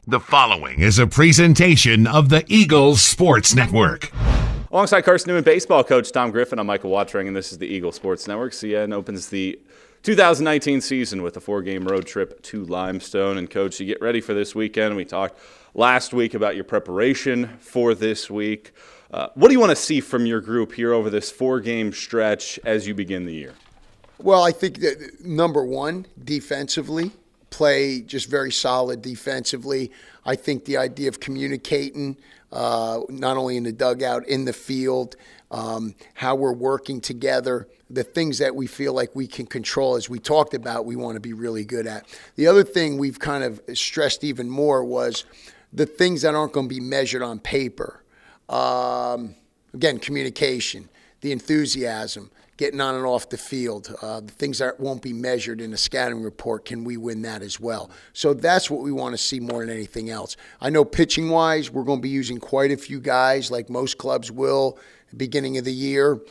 The following is a presentation of the Eagles Sports Network. Alongside Carson-Newman baseball coach Tom Griffin, I'm Michael Watring, and this is the Eagles Sports Network. CN opens the 2019 season with a 4-game road trip to Limestone. And, Coach, you get ready for this weekend. We talked last week about your preparation for this week. What do you want to see from your group here over this 4-game stretch as you begin the year? Well, I think that, number one, defensively, play just very solid defensively. I think the idea of communicating, not only in the dugout, in the field, how we're working together, the things that we feel like we can control, as we talked about, we want to be really good at. The other thing we've kind of stressed even more was the things that aren't going to be measured on paper. Again, communication, the enthusiasm, getting on and off the field, the things that won't be measured in a scouting report, can we win that as well? So that's what we want to see more than anything else. I know pitching-wise, we're going to be using quite a few guys, like most clubs will, at the beginning of the year,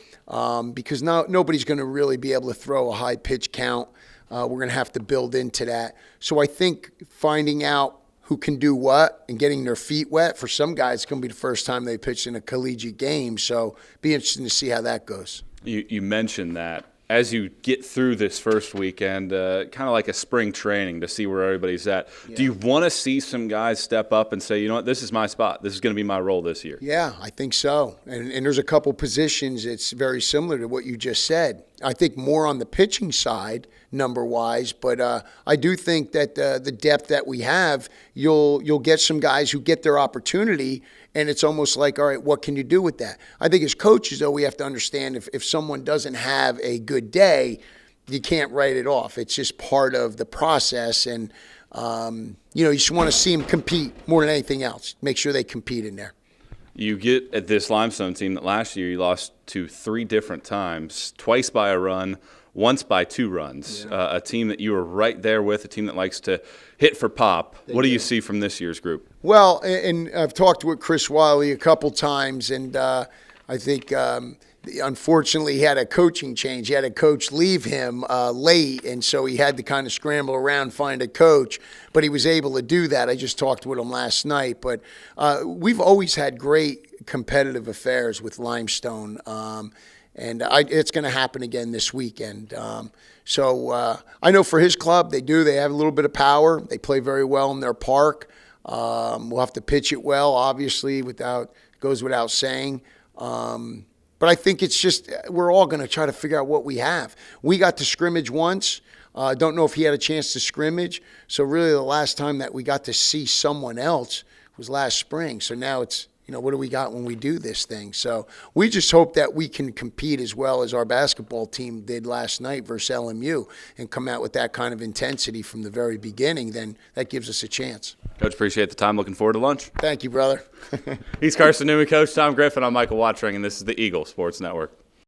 because nobody's going to really be able to throw a high pitch count. We're going to have to build into that. So I think finding out who can do what and getting their feet wet, for some guys, it's going to be the first time they pitched in a collegiate game. So be interesting to see how that goes. You mentioned that as you get through this first weekend, kind of like a spring training to see where everybody's at. Yeah. Do you want to see some guys step up and say, you know what, this is my spot. This is going to be my role this year? Yeah, I think so. And there's a couple positions it's very similar to what you just said. I think more on the pitching side, number-wise, but I do think that the depth that we have, you'll get some guys who get their opportunity, and it's almost like, all right, what can you do with that? I think as coaches, though, we have to understand if someone doesn't have a good day, you can't write it off. It's just part of the process, and you just want to see them compete more than anything else. Make sure they compete in there. You get at this Limestone team that last year you lost to 3 different times, twice by a run, once by 2 runs. Yeah. A team that you were right there with, a team that likes to hit for pop. What do you see from this year's group? Well, and I've talked with Chris Wiley a couple times, and I think unfortunately he had a coaching change. He had a coach leave him late, and so he had to kind of scramble around, find a coach. But he was able to do that. I just talked with him last night. But we've always had great competitive affairs with Limestone, and it's going to happen again this weekend. So I know for his club, they have a little bit of power. They play very well in their park. We'll have to pitch it well, obviously, goes without saying. But I think it's just we're all going to try to figure out what we have. We got to scrimmage once. Don't know if he had a chance to scrimmage. So really the last time that we got to see someone else was last spring. So now it's, what do we got when we do this thing? So we just hope that we can compete as well as our basketball team did last night versus LMU and come out with that kind of intensity from the very beginning. Then that gives us a chance. Coach, appreciate the time. Looking forward to lunch. Thank you, brother. He's Carson-Newman coach Tom Griffin. I'm Michael Watring, and this is the Eagles Sports Network.